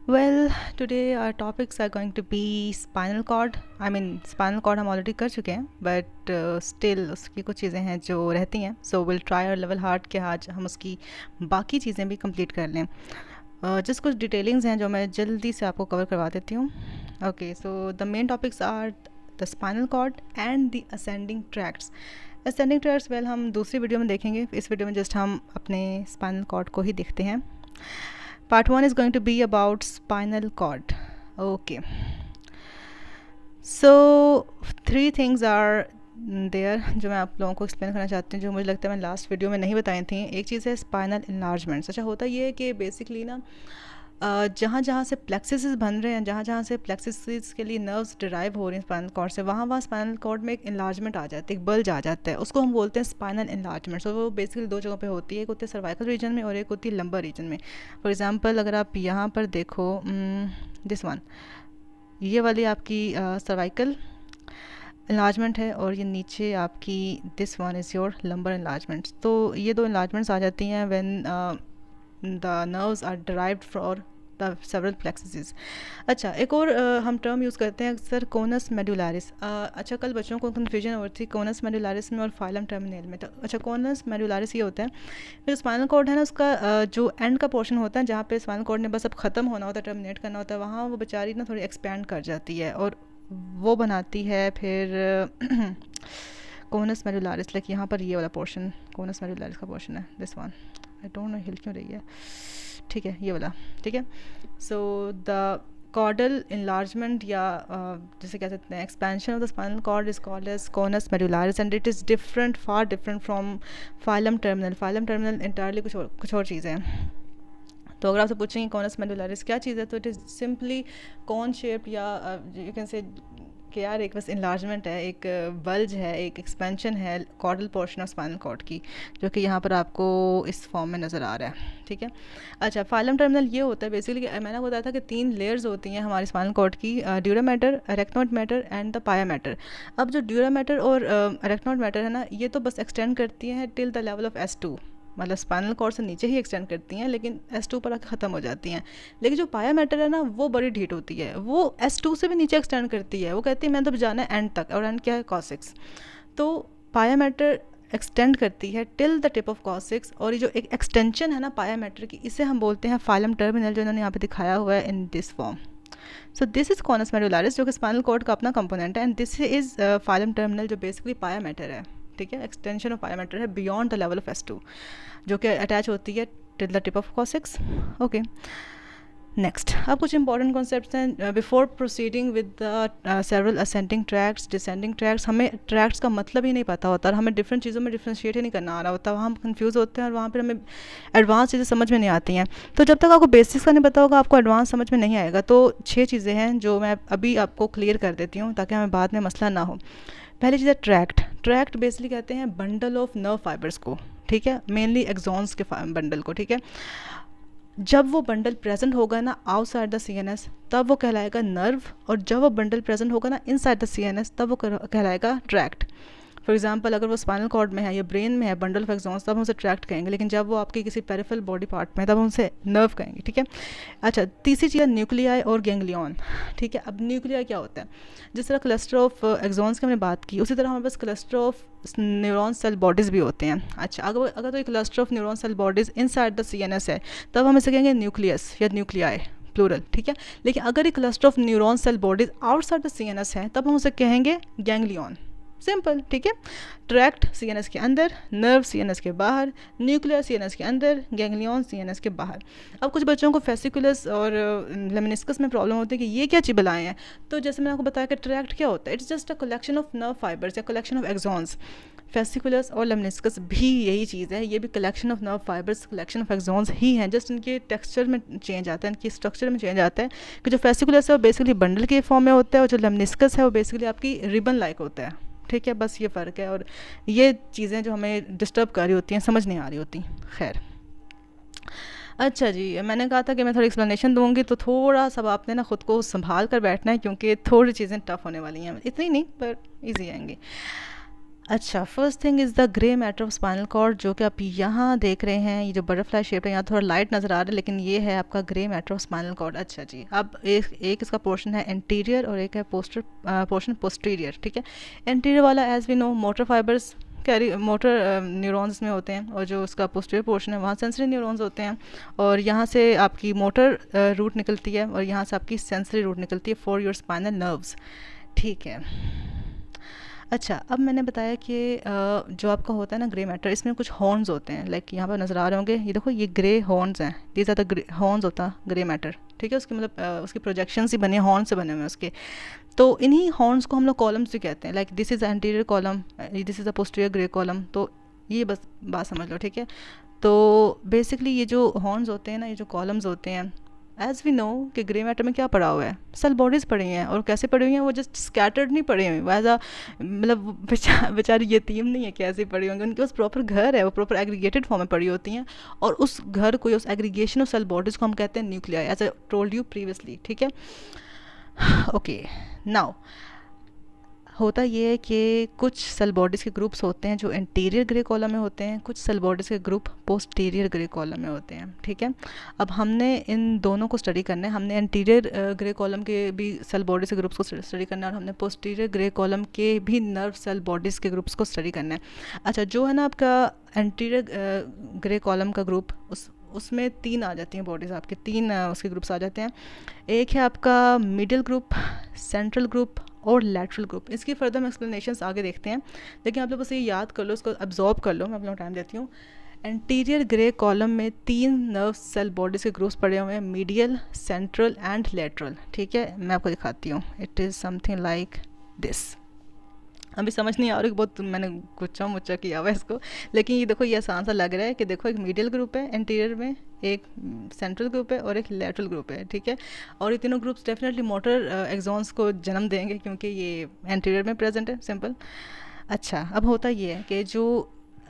Well, today our topics are going to be spinal cord. I mean spinal cord हम already कर चुके हैं, but still उसकी कुछ चीज़ें हैं जो रहती हैं. सो विल ट्राई और लेवल हार्ड कि आज हम उसकी बाकी चीज़ें भी कंप्लीट कर लें. जस्ट कुछ डिटेलिंग्स हैं जो मैं जल्दी से आपको कवर करवा देती हूँ. Okay, so the main topics are the spinal cord and the ascending tracts. Ascending tracts well हम दूसरी वीडियो में देखेंगे. इस वीडियो में जस्ट हम अपने स्पाइनल कॉर्ड को ही देखते हैं. Part 1 is going to be about spinal cord. Okay. So, three things are there जो मैं आप लोगों को एक्सप्लेन करना चाहती हूँ, जो मुझे लगता है मैं लास्ट वीडियो में नहीं बताई थी. एक चीज़ है स्पाइनल इन्लार्जमेंट्स. अच्छा, होता ये है कि बेसिकली ना जहाँ जहाँ से प्लेक्सिस बन रहे हैं, जहाँ जहाँ से प्लेक्सिस के लिए नर्व्स डिराइव हो रही हैं स्पाइनल कॉर्ड से, वहाँ वहाँ स्पाइनल कॉर्ड में एक इन्लार्जमेंट आ जाती है, एक बल्ज आ जाता है. उसको हम बोलते हैं स्पाइनल इन्लार्जमेंट. सो वो बेसिकली दो जगहों पे होती है. एक होती है सर्वाइकल रीजन में और एक होती है लंबर रीजन में. फॉर एग्जांपल अगर आप यहाँ पर देखो, दिस वन, ये वाली आपकी सर्वाइकल इन्लार्जमेंट है और ये नीचे आपकी this one is your lumbar enlargement. तो ये दो इन्लार्जमेंट्स आ जाती हैं when the nerves are derived for the several plexus. अच्छा, एक और हम टर्म यूज़ करते हैं अक्सर, कोनस मेडुलारिस. अच्छा, कल बच्चों को कन्फ्यूजन हो रही थी कोनस मेडुलारिस में और फाइलम टर्मिनल में. तो अच्छा, कोनस मेडुलारिस ये होता है जो स्पाइनल कॉर्ड है ना, उसका जो एंड का पोर्शन होता है जहाँ पे स्पाइनल कॉर्ड ने बस अब ख़त्म होना होता है, टर्मिनेट करना होता है, वहाँ वो बेचारी ना थोड़ी एक्सपैंड कर जाती है और वो बनाती है फिर कोनस मेडुलारिस. लाइक यहाँ पर ये वाला पोर्शन कोनस मेडुलारिस का पोर्शन है, this one. I don't know हिल क्यों रही है. ठीक है, ये वाला. ठीक है. सो द कॉर्डल इन्लार्जमेंट या जैसे कह सकते हैं expansion of the spinal cord is called as conus medullaris and it is different, far different from filum terminal. Filum terminal entirely कुछ और चीज़ें हैं. तो अगर आपसे पूछेंगे कॉनस मेडुलारिस क्या चीज़ है, तो it is simply cone shape या यू कैन से कि यार एक बस इन्लार्जमेंट है, एक बल्ज है, एक एक्सपेंशन है caudal portion of spinal cord की, जो कि यहाँ पर आपको इस फॉर्म में नज़र आ रहा है. ठीक है. अच्छा, फाइलम टर्मिनल ये होता है बेसिकली, मैंने बताया था कि 3 लेयर्स होती हैं हमारी स्पाइनल कॉर्ड की, dura mater, arachnoid mater and the pia mater. अब जो ड्यूरा मैटर और अरेक्नोइड मैटर है ना, ये तो बस एक्सटेंड करती हैं till the level of S2, मतलब स्पाइनल कॉर्ड से नीचे ही एक्सटेंड करती हैं, लेकिन S2 पर आकर ख़त्म हो जाती हैं. लेकिन जो पाया मैटर है ना, वो बड़ी ढीठ होती है, वो S2 से भी नीचे एक्सटेंड करती है. वो कहती है मैंने तो जाना है एंड तक, और एंड क्या है, कॉसिक्स. तो पाया मैटर एक्सटेंड करती है till the tip of cos x, और ये जो एक एक्सटेंशन है ना पाया मैटर की, इसे हम बोलते हैं फाइलम टर्मिनल, जो इन्होंने यहाँ पे दिखाया हुआ है in this form. So this is conus medullaris, जो कि स्पाइनल कॉर्ड का अपना कंपोनेंट है, and this is filum terminal, जो बेसिकली पाया मैटर है. ठीक है, एक्सटेंशन ऑफ पाया मैटर है beyond the level of S2, जो कि अटैच होती है till the tip of coccyx. Okay, next अब कुछ इंपॉर्टेंट कॉन्सेप्ट्स हैं before proceeding with the several ascending tracts, descending tracts. हमें ट्रैक्ट्स का मतलब ही नहीं पता होता और हमें डिफरेंट चीज़ों में डिफ्रेंशिएट ही नहीं करना आ रहा होता, वहाँ हम कंफ्यूज होते हैं और वहाँ पर हमें एडवांस चीज़ें समझ में नहीं आती हैं. तो जब तक आपको बेसिक्स का नहीं पता होगा, आपको एडवांस समझ में नहीं आएगा. तो 6 चीज़ें हैं जो मैं अभी आपको क्लियर कर देती हूँ ताकि हमें बाद में मसला ना हो. पहली चीज़ है ट्रैक्ट. ट्रैक्ट बेसिकली कहते हैं बंडल ऑफ नर्व फाइबर्स को. ठीक है, मेनली एक्सॉन्स के बंडल को. ठीक है, जब वो बंडल प्रेजेंट होगा ना आउटसाइड द CNS, तब वो कहलाएगा नर्व, और जब वो बंडल प्रेजेंट होगा ना इनसाइड द CNS, तब वो कहलाएगा ट्रैक्ट. फॉर एग्जांपल अगर वो स्पाइनल कॉर्ड में है या ब्रेन में है बंडल ऑफ एक्सॉन्स, तब हम उसे ट्रैक्ट कहेंगे, लेकिन जब वो आपकी किसी पेरिफेरल बॉडी पार्ट में है तब हम उसे नर्व कहेंगे. ठीक है. अच्छा, तीसरी चीज़ है न्यूक्लियाई और गैंग्लियन. ठीक है. अब न्यूक्लियाई क्या होता है, जिस तरह क्लस्टर ऑफ एक्सॉन्स की हमने बात की, उसी तरह हमारे पास cluster of neuron cell bodies भी होते हैं. अच्छा, अगर तो एक cluster of neuron cell bodies inside the CNS है, तब हम इसे कहेंगे न्यूक्लियस या न्यूक्लियाई प्लूरल. ठीक है. लेकिन अगर एक cluster of neuron cell bodies outside the CNS है, तब हम उसे कहेंगे गैंग्लियन. सिंपल. ठीक है. ट्रैक्ट CNS के अंदर, नर्व CNS के बाहर, न्यूक्लियर CNS के अंदर, गैंग्लियन CNS के बाहर. अब कुछ बच्चों को फेसिकुलस और लेमिनिस्कस में प्रॉब्लम होती है कि ये क्या चीज़ बलाएँ हैं. तो जैसे मैंने आपको बताया कि ट्रैक्ट क्या होता है, it's just a collection of nerve fibres या कलेक्शन ऑफ एक्सॉन्स. फेसिकुलस और लेमिनिस्कस भी यही चीज़ है, ये भी collection of nerve fibres, collection of axons ही हैं, जस्ट इनके टेक्सचर में चेंज आता है, इनकी स्ट्रक्चर में चेंज आता है. कि जो फेसिकुलस है वो बेसिकली बंडल के फॉर्म में होता है, और जो लेमिनिस्कस है वो बेसिकली आपकी रिबन लाइक होता है. ठीक है, बस ये फ़र्क है, और ये चीज़ें जो हमें डिस्टर्ब कर रही होती हैं, समझ नहीं आ रही होती. खैर, अच्छा जी, मैंने कहा था कि मैं थोड़ी एक्सप्लेनेशन दूंगी, तो थोड़ा सा आपने ना ख़ुद को संभाल कर बैठना है, क्योंकि थोड़ी चीज़ें टफ होने वाली हैं. इतनी नहीं पर इजी आएंगी. अच्छा, first thing is the grey matter of spinal cord, जो कि आप यहाँ देख रहे हैं, ये जो बटरफ्लाई शेप है, यहाँ थोड़ा लाइट नज़र आ रहा है, लेकिन ये है आपका grey matter of spinal cord. अच्छा जी, अब एक इसका पोर्शन है एंटीरियर और एक है पोर्शन पोस्टीरियर, ठीक है। एंटीरियर वाला as we know motor fibres carry motor neurons में होते हैं, और जो उसका पोस्टीरियर पोर्शन है वहाँ सेंसरी न्यूरॉन्स होते हैं, और यहाँ से आपकी मोटर रूट निकलती है और यहाँ से आपकी सेंसरी रूट निकलती है फॉर योर स्पाइनल नर्व्स, ठीक है। अच्छा, अब मैंने बताया कि जो आपका होता है ना ग्रे मैटर, इसमें कुछ हॉर्न्स होते हैं, लाइक यहाँ पर नज़र आ रहे होंगे, ये देखो ये ग्रे हॉर्न्स हैं, these are the grey horns होता है ग्रे मैटर, ठीक है। उसके मतलब उसके प्रोजेक्शंस ही बने हॉर्न से बने हुए हैं उसके। तो इन्हीं हॉर्न्स को हम लोग कॉलम्स भी कहते हैं, like this is anterior column, this is a posterior grey column. तो ये बस बात समझ लो, ठीक है। तो बेसिकली ये जो हॉर्न्स होते हैं ना, ये जो कॉलम्स होते हैं, एज वी नो कि ग्रे मैटर में क्या पड़ा हुआ है, सेल बॉडीज़ पड़ी हैं, और कैसे पड़ी हुई हैं, वो जस्ट स्कैटर्ड नहीं पड़ी हुई, वैसा मतलब बेचारी यतीम नहीं है कैसे पड़ी होंगी, उनके पास प्रॉपर घर है, वो प्रॉपर एग्रीगेटेड फॉर्म में पड़ी होती हैं, और उस घर को, उस एग्रीगेशन ऑफ सेल बॉडीज़ को हम कहते हैं nuclei, as I told you previously, ठीक है। ओके, नाउ होता ये है कि कुछ सेल बॉडीज़ के ग्रुप्स होते हैं जो इंटीरियर ग्रे कॉलम में होते हैं, कुछ सेल बॉडीज़ के ग्रुप पोस्टीरियर ग्रे कॉलम में होते हैं, ठीक है। अब हमने इन दोनों को स्टडी करना है, हमने इंटीरियर ग्रे कॉलम के भी सेल बॉडीज़ के ग्रुप्स को स्टडी करना है, और हमने पोस्टीरियर ग्रे कॉलम के भी नर्व सेल बॉडीज़ के ग्रुप्स को स्टडी करना है। अच्छा, जो है ना आपका इंटीरियर ग्रे कॉलम का ग्रुप, उसमें 3 आ जाती हैं बॉडीज़ आपके, 3 उसके ग्रुप्स आ जाते हैं। एक है आपका मिडिल ग्रुप, सेंट्रल ग्रुप और लैटरल ग्रुप। इसकी फर्दर हम एक्सप्लेनेशंस आगे देखते हैं, लेकिन आप लोग बस ये याद कर लो, इसको अब्जॉर्ब कर लो, मैं आप लोगों को टाइम देती हूँ। एंटीरियर ग्रे कॉलम में 3 नर्व सेल बॉडीज़ के ग्रुप्स पड़े हुए हैं, मीडियल, सेंट्रल एंड लैटरल, ठीक है। मैं आपको दिखाती हूँ, it is something like this. अभी समझ नहीं आ रही, बहुत मैंने गुच्चा मुच्चा किया हुआ है इसको, लेकिन ये देखो, ये आसान सा लग रहा है कि देखो एक मीडियल ग्रुप है एंटीरियर में, एक सेंट्रल ग्रुप है और एक लैटरल ग्रुप है, ठीक है। और ये तीनों ग्रुप्स डेफिनेटली मोटर एक्सॉन्स को जन्म देंगे, क्योंकि ये एंटीरियर में प्रेजेंट है, सिंपल। अच्छा, अब होता ये है कि जो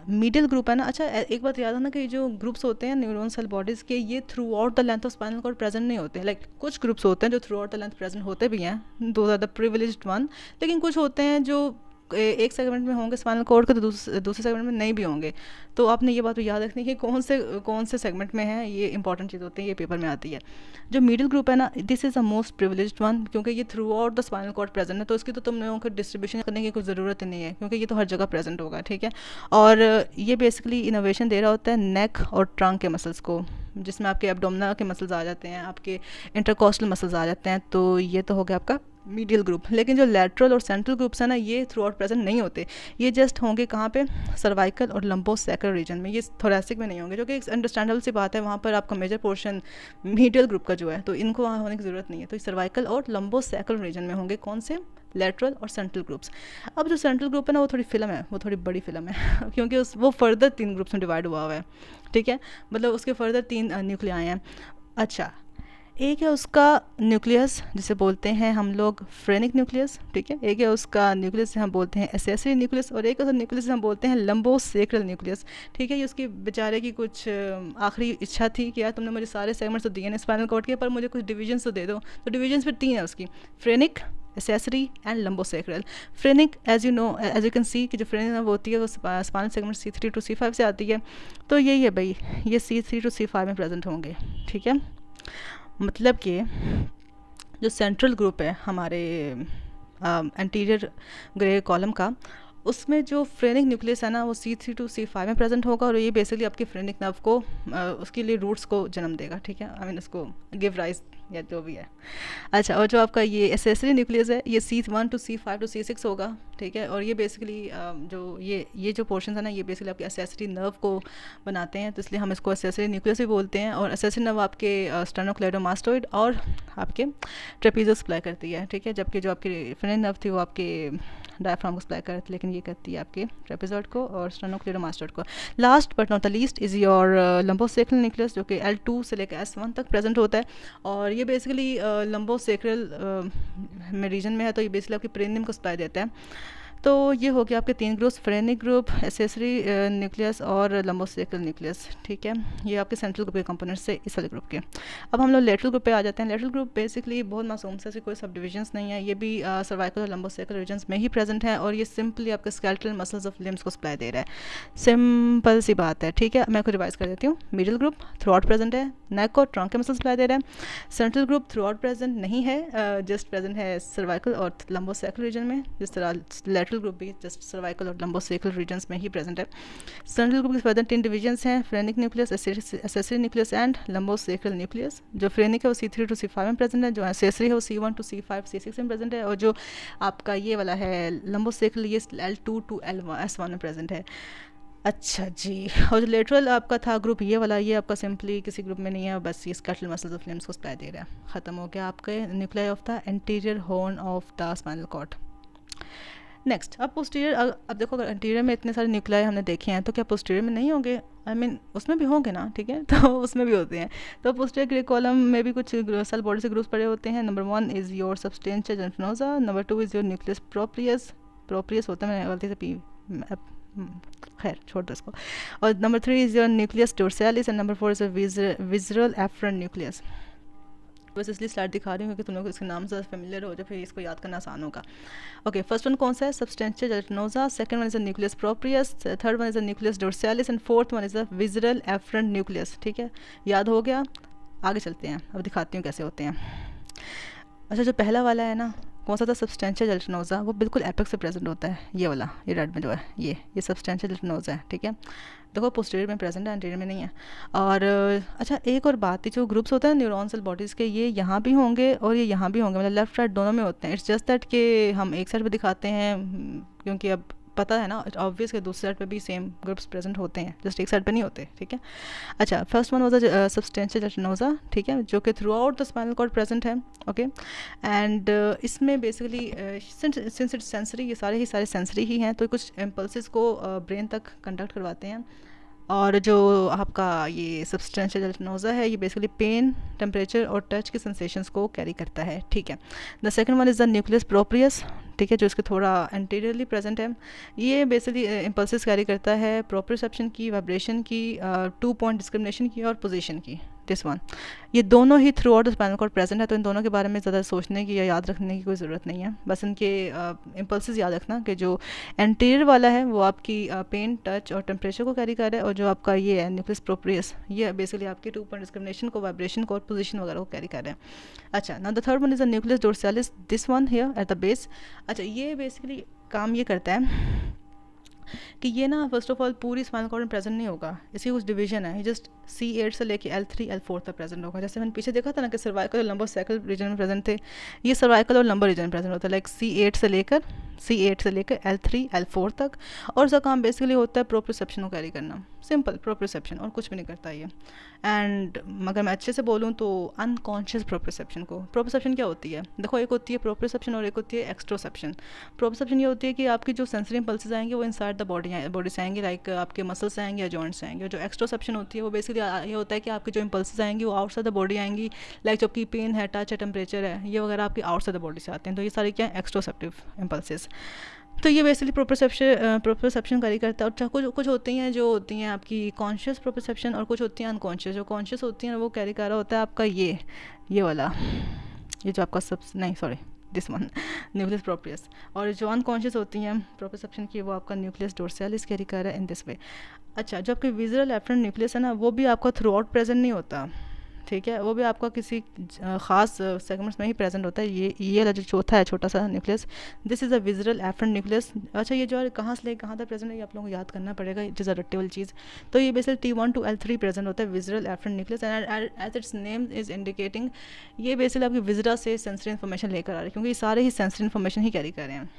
मिडिल ग्रुप है ना, अच्छा एक बात याद है ना कि जो ग्रुप्स होते हैं न्यूरॉन सेल बॉडीज़ के, ये throughout the length of spinal cord present नहीं होते हैं, लाइक कुछ ग्रुप्स होते हैं जो throughout the length present होते भी हैं, दो आर द प्रिविलेज्ड वन, लेकिन कुछ होते हैं जो एक सेगमेंट में होंगे स्पाइनल कॉर्ड के, तो दूसरे सेगमेंट में नहीं भी होंगे। तो आपने ये बात भी याद रखनी है कि कौन से सेगमेंट में है, ये इंपॉर्टेंट चीज़ होती है, ये पेपर में आती है। जो मिडिल ग्रुप है ना, this is the most privileged one, क्योंकि ये throughout the spinal cord present है, तो इसकी तो तुम लोगों को डिस्ट्रीब्यूशन करने की कोई ज़रूरत ही नहीं है, क्योंकि ये तो हर जगह प्रेजेंट होगा, ठीक है। और ये बेसिकली इनोवेशन दे रहा होता है नेक और ट्रंक के मसल्स को, जिसमें आपके एब्डोमिनल के मसल्स आ जाते हैं, आपके इंटरकॉस्टल मसल्स आ जाते हैं। तो ये तो हो गया आपका मीडियल ग्रुप। लेकिन जो लैटरल और सेंट्रल ग्रुप्स हैं ना, ये थ्रू आउट प्रेजेंट नहीं होते, ये जस्ट होंगे कहाँ पे, सर्वाइकल और लंबोसेक्रल रीजन में, ये थोरेसिक में नहीं होंगे, जो कि एक अंडरस्टैंडेबल सी बात है, वहाँ पर आपका मेजर पोर्शन मीडियल ग्रुप का जो है, तो इनको वहाँ होने की ज़रूरत नहीं है। तो सर्वाइकल और लंबोसेक्रल रीजन में होंगे कौन से, लैटरल और सेंट्रल ग्रुप्स। अब जो सेंट्रल ग्रुप है ना, वो थोड़ी फिल्म है, वो थोड़ी बड़ी फिल्म है क्योंकि वो फर्दर 3 ग्रुप्स में डिवाइड हुआ है, ठीक है। मतलब उसके फर्दर 3 न्यूक्लियाई हैं। अच्छा, एक है उसका न्यूक्लियस जिसे बोलते हैं हम लोग फ्रेनिक न्यूक्लियस, ठीक है। एक है उसका न्यूक्लियस जिसे हम बोलते हैं एसेसरी न्यूक्लियस, और एक है उसका न्यूक्लियस जिसे हम बोलते हैं लंबोसेक्रल न्यूक्लियस, ठीक है। ये उसकी बेचारे की कुछ आखिरी इच्छा थी कि यार तुमने मुझे सारे सेगमेंट्स तो दिए हैं स्पाइनल कॉर्ड के, पर मुझे कुछ डिविजन्स तो दे दो। तो डिविजन्स फिर 3 है उसकी, phrenic, accessory and lumbosacral. Phrenic as you know, as you can see कि जो फ्रेनिक वो होती है वो spinal segment C3 to C5 से आती है। तो यही है भाई, ये C3 to C5 में प्रेजेंट होंगे, ठीक है। मतलब कि जो सेंट्रल ग्रुप है हमारे एंटीरियर ग्रे कॉलम का, उसमें जो फ्रेनिक न्यूक्लियस है ना, वो C3 to C5 में प्रेजेंट होगा, और ये बेसिकली आपकी फ्रेनिक नर्व को उसके लिए रूट्स को जन्म देगा, ठीक है। आई मीन उसको गिव राइज या जो भी है। अच्छा, और जो आपका ये एसेसरी न्यूक्लियस है, ये C1 to C5 to C6 होगा, ठीक है। और ये बेसिकली जो ये जो पोर्शन है ना, ये बेसिकली आपके एसेसरी नर्व को बनाते हैं, तो इसलिए हम इसको एसेसरी न्यूक्लियस भी बोलते हैं। और एसेसरी नर्व आपके स्टेनोक्लेडोमास्टोइड और आपके ट्रेपीजियस सप्लाई करती है, ठीक है। जबकि जो आपकी फ्रेनिक नर्व थी वो आपके डायफ्राम को सप्लाई करती है, लेकिन ये करती है आपके ट्रेपीजॉइड को और स्टेनोक्लेडोमास्टोइड को। Last but not the least is your lumbosacral nucleus, जो कि L2 से लेकर S1 तक प्रेजेंट होता है, और ये बेसिकली लंबोसेक्रल में रीजन में है, तो ये बेसिकली आपकी पेरिनियम को सप्लाई देता है। तो ये हो गया आपके 3 groups, phrenic group, accessory nucleus और लंबोसेकल न्यूक्लियस, ठीक है। ये आपके सेंट्रल ग्रुप के कंपोनेंट्स से इस वाले ग्रुप के। अब हम लोग लेटरल ग्रुप पे आ जाते हैं। लेटरल ग्रुप बेसिकली बहुत मासूम से कोई सब डिविजन्स नहीं है, ये भी सर्वाइकल और लंबोसेकल रीजन्स में ही प्रेजेंट है, और ये सिंपली आपके स्केलेटल मसल्स ऑफ लिम्स को सप्लाई दे रहा है। सिंपल सी बात है, ठीक है। मैं को रिवाइज कर देती हूँ। Middle group through out present है, नेक और ट्रंक के मसल सप्लाई दे रहा है। Central group through out present नहीं है, जस्ट प्रेजेंट है सर्वाइकल और लंबोसेकल रीजन में, जिस तरह लेटरल ग्रुप भी जस्ट सर्वाइकल और लंबोसेकल रीजन्स में ही प्रेजेंट है। सेंट्रल ग्रुप के प्रेजेंट 3 डिविजन्स हैं, phrenic nucleus, accessory nucleus and lumbosacral nucleus. जो फ्रेनिक है वो C3 to C5 में प्रेजेंट है, जो एसेसरी है वो C1 to C5 C6 में प्रेजेंट है, और जो आपका ये वाला है लंबोसेकल ये L2 to S1 में प्रेजेंट है। अच्छा जी। और जो लेटरल आपका था ग्रुप ये वाला, ये आपका सिंपली किसी ग्रुप में नहीं है, बस ये स्केलेटल मसल्स ऑफ लिम्स को सप्लाई दे रहा है। ख़त्म हो गया आपके nuclei of the anterior horn of the spinal cord. Next, अब पोस्टीरियर, अब देखो अगर एंटीरियर में इतने सारे न्यूक्लियाई हमने देखे हैं, तो क्या पोस्टीरियर में नहीं होंगे? आई मीन उसमें भी होंगे ना, ठीक है। तो उसमें भी होते हैं। तो पोस्टीरियर ग्रे कॉलम में भी कुछ सेल बॉडी से ग्रुप्स पड़े होते हैं। Number 1 is your substantia gelatinosa, number 2 is your nucleus proprius, proprius होता है, मैंने गलती से पी, खैर छोड़ दो इसको। और number 3 is your nucleus dorsalis and number 4 is your visceral afferent nucleus. बस इसलिए स्लाइड दिखा रही हूँ क्योंकि तुम लोग इसके नाम से फेमिलियर हो जाए, फिर इसको याद करना आसान होगा। ओके, फर्स्ट वन कौन सा है? Substantia gelatinosa, second one is a nucleus proprius, third one is a nucleus dorsalis and fourth one is a visceral afferent nucleus, ठीक है। याद हो गया? आगे चलते हैं, अब दिखाती हूँ कैसे होते हैं। अच्छा, जो पहला वाला है ना, कौन सा था? सबस्टेंशिया जेलेटिनोसा, वो बिल्कुल एपेक्स से प्रेजेंट होता है, ये वाला, ये रेड में जो है, ये सबस्टेंशिया जेलेटिनोसा है, ठीक है। देखो पोस्टीरियर में प्रेजेंट है, एंटीरियर में नहीं है। और अच्छा, एक और बात है, जो ग्रुप्स होते हैं न्यूरॉन सेल बॉडीज़ के, ये यहाँ भी होंगे और ये यहाँ भी होंगे, मतलब लेफ्ट राइट दोनों में होते हैं। इट्स जस्ट दैट कि हम एक साइड पे दिखाते हैं क्योंकि अब पता है ना, ऑब्वियस कि दूसरी साइड पे भी सेम ग्रुप्स प्रेजेंट होते हैं, जस्ट एक साइड पे नहीं होते, ठीक है। अच्छा, first one was substantia gelatinosa, ठीक है, जो कि throughout the spinal cord present है, ओके। एंड इसमें बेसिकली सिंस इट्स सेंसरी, ये सारे सेंसरी ही हैं, तो कुछ इम्पल्सिस को ब्रेन तक कंडक्ट करवाते हैं। और जो आपका ये सबस्टेंशिया जेलेटिनोसा है, ये बेसिकली पेन, टेम्परेचर और टच के सेंसेशंस को कैरी करता है, ठीक है। The second one is the nucleus proprius, ठीक है, जो इसके थोड़ा एंटीरियरली प्रेजेंट है। ये बेसिकली इम्पल्सिस कैरी करता है प्रोप्रियोसेप्शन की, वाइब्रेशन की, 2 पॉइंट डिस्क्रिमिनेशन की और पोजीशन की, दिस वन। ये दोनों ही throughout spinal cord present है, तो इन दोनों के बारे में ज़्यादा सोचने की या याद रखने की कोई ज़रूरत नहीं है। बस इनके इम्पल्सिस याद रखना कि जो एंटीरियर वाला है वो आपकी पेन, टच और टेम्परेचर को कैरी कर रहा है, और जो आपका ये है न्यूक्लियस प्रोप्रियस, ये बेसिकली आपकी 2 पॉइंट डिस्क्रिमिनेशन को, वाइब्रेशन को और पोजीशन वगैरह को कैरी कर रहा है। अच्छा, now the third one is the nucleus डोर्सालिस, this one here at the base. अच्छा, ये बेसिकली काम ये करता है कि ये ना फर्स्ट ऑफ ऑल पूरी स्पाइनल कॉर्ड में प्रेजेंट नहीं होगा, इसकी कुछ डिवीजन है, ये जस्ट C8 से लेके L3 L4 तक प्रेजेंट होगा। जैसे मैंने पीछे देखा था ना कि सर्वाइकल और लंबोसेकल रीजन में प्रेजेंट थे, ये सर्वाइकल और लंबर रीजन में प्रेजेंट होता है, लाइक C8 से लेकर L3 L4 तक। और उसका काम बेसिकली होता है प्रोप्रियोसेप्शन को कैरी करना, सिंपल प्रोप्रियोसेप्शन, और कुछ भी नहीं करता ये। एंड अगर मैं अच्छे से बोलूँ तो अनकॉन्शियस प्रोप्रियोसेप्शन को, प्रोप्रियोसेप्शन क्या होती है? देखो, एक होती है प्रोप्रियोसेप्शन और एक होती है एक्सट्रोसेप्शन। प्रोप्रियोसेप्शन ये होती है कि आपकी जो सेंसरी इम्पल्सेस आएंगे वो इनसाइड द बॉडी से आएंगे, लाइक आपके मसल्स आएंगे या जॉइंट्स आएंगे। जो एक्सट्रोसेप्शन होती है वो बेसिकली ये होता है कि आपकी जो इम्पल्सेस आएंगी वो आउटसाइड द बॉडी आएंगी, लाइक जो आपकी पेन है, टच है, टेम्परेचर है, ये वगैरह आपकी आउटसाइड द बॉडी से आते हैं, तो ये सारे क्या है? एक्सट्रोसेप्टिव इम्पल्सेस। तो ये बेसिकली प्रोप्रियोसेप्शन कैरी करता है। और कुछ होती हैं जो होती हैं आपकी कॉन्शियस प्रोप्रियोसेप्शन, और कुछ होती हैं अनकॉन्शियस। जो कॉन्शियस होती हैं वो कैरी कर रहा होता है आपका ये वाला, ये जो आपका दिस वन न्यूक्लियस प्रोप्रियस। और जो अनकॉन्शियस होती हैं प्रोप्रियोसेप्शन की, वो आपका न्यूक्लियस डोर्सालिस कैरी कर रहा है इन दिस वे। अच्छा, जो आपके विज़रल एफरंट न्यूक्लियस है ना, वो भी आपका थ्रू आउट प्रेजेंट नहीं होता, ठीक है, वो भी आपका किसी ख़ास सेगमेंट्स में ही प्रेजेंट होता है। ये वाला जो चौथा है छोटा सा nucleus, this is a visceral afferent nucleus. अच्छा, ये जो है कहाँ से ले कहाँ तक प्रेजेंट है, ये आप लोगों को याद करना पड़ेगा, इट इज़ अ रट्टे वाली चीज़। तो ये basically T1 to L3 present होता है, visceral afferent nucleus. And as its name is indicating, ये बेसिकली आपकी विज़रा से सेंसरी इन्फॉर्मेशन लेकर आ रहे हैं, क्योंकि ये सारे ही सेंसरी इन्फॉर्मेशन ही कैरी कर रहे हैं।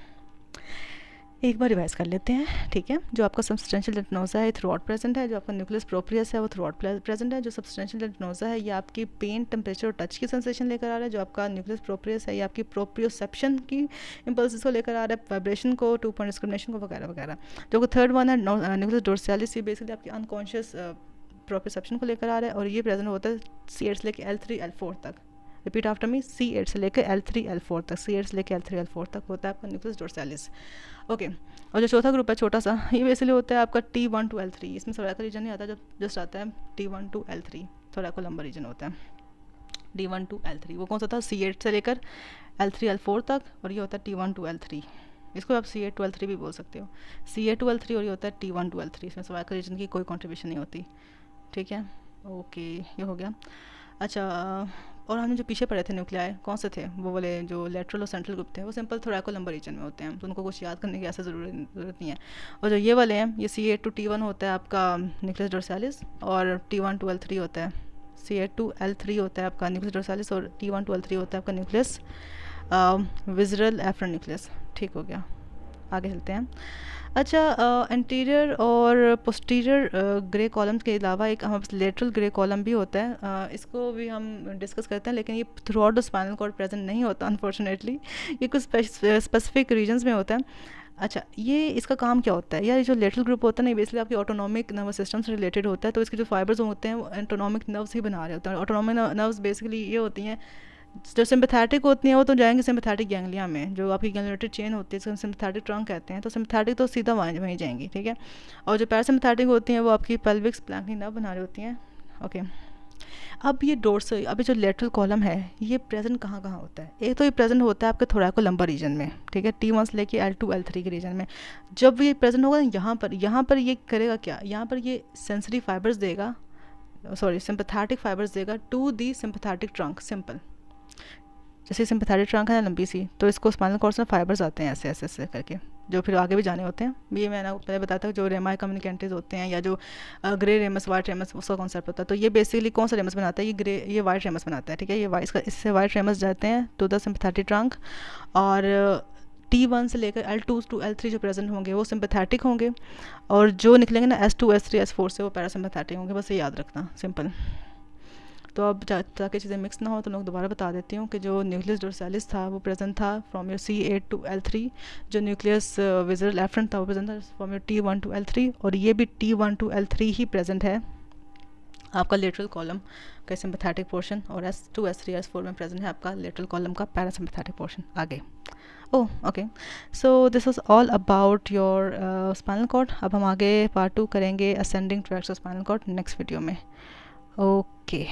एक बार रिवाइज कर लेते हैं, ठीक है। जो आपका सबस्टेंशियल जेलेटिनोसा है थ्रू आउट प्रेजेंट है, जो आपका न्यूक्लियस प्रोप्रियस है वो थ्रू आउट प्रेजेंट है। जो सबस्टेंशियल जेलेटिनोसा है ये आपकी पेन, टेम्परेचर और टच की सेंसेशन लेकर आ रहा है। जो आपका न्यूक्लियस प्रोप्रियस है ये आपकी प्रोप्रियोसेप्शन की इम्पल्सेस को लेकर आ रहा है, वाइब्रेशन को, 2 पॉइंट डिस्क्रिमिनेशन को वगैरह वगैरह। जो थर्ड वन है न्यूक्लियस डोर्सालिस, ये बेसिकली आपकी अनकॉन्शियस प्रोप्रियोसेप्शन को लेकर आ रहा है, और ये प्रेजेंट होता है C8 से लेकर L3 L4 तक। रिपीट आफ्टर मी, C8 से लेकर L3 L4 तक, C8 से लेकर L3 L4 तक होता है आपका न्यूक्लियस डोर्सालिस। ओके, और जो चौथा ग्रुप है छोटा सा, ये बेसिकली होता है आपका T1 टू L3। इसमें थोड़ा रीजन नहीं आता, जब जस्ट आता है T1 टू L3, थोड़ा को लंबा रीजन होता है D1 टू L3। वो कौन सा था, C8 से लेकर L3 L4 तक, और ये होता है T1 टू L3। इसको आप C8 टू L3 भी बोल सकते हो, C8 टू L3, और ये होता है T1 टू L3। इसमें सर्वाइकल रीजन की कोई कॉन्ट्रीब्यूशन नहीं होती, ठीक है। ओके, ये हो गया। अच्छा, और हमने जो पीछे पढ़े थे न्यूक्लियाई, कौन से थे, वो वाले जो लेटरल और सेंट्रल ग्रुप थे, वो सिंपल थोरैकोलम्बर रीजन में होते हैं, तो उनको कुछ याद करने की ऐसा ज़रूरत नहीं है। और जो ये वाले हैं, ये C8 टू T1 होता है आपका न्यूक्लियस डोर्सालिस, और T1 टू L3 होता है, C8 टू L3 होता है आपका न्यूक्लियस डोर्सालिस, और T1 टू L3 होता है आपका न्यूक्लियस विज़रल एफरन न्यूक्लियस। ठीक हो गया, आगे चलते हैं। अच्छा, एंटीरियर और पोस्टीरियर ग्रे कॉलम के अलावा एक हमारे पास लेटरल ग्रे कॉलम भी होता है, इसको भी हम डिस्कस करते हैं, लेकिन ये throughout the spinal cord present नहीं होता अनफॉर्चुनेटली, ये कुछ स्पेसिफिक रीजन्स में होता है। अच्छा, ये इसका काम क्या होता है यार, ये जो लेटरल ग्रुप होता है ना, ये बेसिकली आपकी ऑटोनॉमिक नर्वस सिस्टम से रिलेटेड होता है, तो इसके जो फाइबर्स होते हैं वो ऑटोनॉमिक नर्व्स ही बना रहे होते हैं। ऑटोनॉमिक नर्व्स बेसिकली ये होती हैं, जो सिम्पैथेटिक होती हैं वो तो जाएंगे सिम्पैथेटिक गैंग्लिया में, जो आपकी गैंग्लियोनेटेड चेन होती है इसको सिम्पैथेटिक ट्रंक कहते हैं, तो सिम्पैथेटिक तो सीधा वहीं जाएंगी, ठीक है। और जो पैरासिम्पैथेटिक होती हैं वो आपकी पेल्विक स्प्लैंकिंग नर्व बना रही होती हैं। ओके, अब ये डोर्सल, अभी जो लेटरल कॉलम है ये प्रेजेंट कहाँ कहाँ होता है, एक तो ये प्रेजेंट होता है आपके थोरैकोलम्बर रीजन में, ठीक है, T1 से लेके L2 L3 के रीजन में। जब ये प्रेजेंट होगा यहाँ पर ये करेगा क्या, यहाँ पर ये सेंसरी फाइबर्स देगा, सॉरी सिम्पैथेटिक फाइबर्स देगा to the sympathetic trunk. Simple, जैसे सिम्पैथेटिक ट्रंक है ना लंबी सी, तो इसको स्पाइनल कॉर्ड से फाइबर्स आते हैं ऐसे ऐसे ऐसे करके, जो फिर आगे भी जाने होते हैं। ये मैंने पहले बताया था, जो रेमाई कम्युनिकेंटिव होते हैं, या जो ग्रे रेमस वाइट रेमस, उसका कॉन्सेप्ट होता है। तो ये बेसिकली कौन सा रेमस बनाता है, ये वाइट रेमस बनाता है, ठीक है। ये वाइट, इससे वाइट रेमस जाते हैं टू द सिम्पैथेटिक ट्रंक, और T1 से लेकर L2 टू L3 जो प्रेजेंट होंगे वो सिम्पैथेटिक होंगे, और जो निकलेंगे ना S2 S3 S4 से वो पैरासिम्पैथेटिक होंगे। बस ये याद रखना, सिंपल। तो अब ताकि चीज़ें मिक्स ना हो तो लोग दोबारा बता देती हूँ कि जो न्यूक्लियस डोर्सालिस था वो प्रेजेंट था from your C8 to L3, जो न्यूक्लियस विज़रल एफरंट था वो प्रेजेंट था from your T1 to L3, और ये भी T1 to L3 he present है आपका लेटरल कॉलम का सिम्पैथेटिक पोर्शन, और S2 S3 S4 में प्रेजेंट है आपका लेटरल कॉलम का पैरासिम्पैथेटिक पोर्शन। आगे, okay, so this was all about your spinal cord. अब हम आगे पार्ट 2 करेंगे, ascending tracts of spinal cord, next video में। ओके।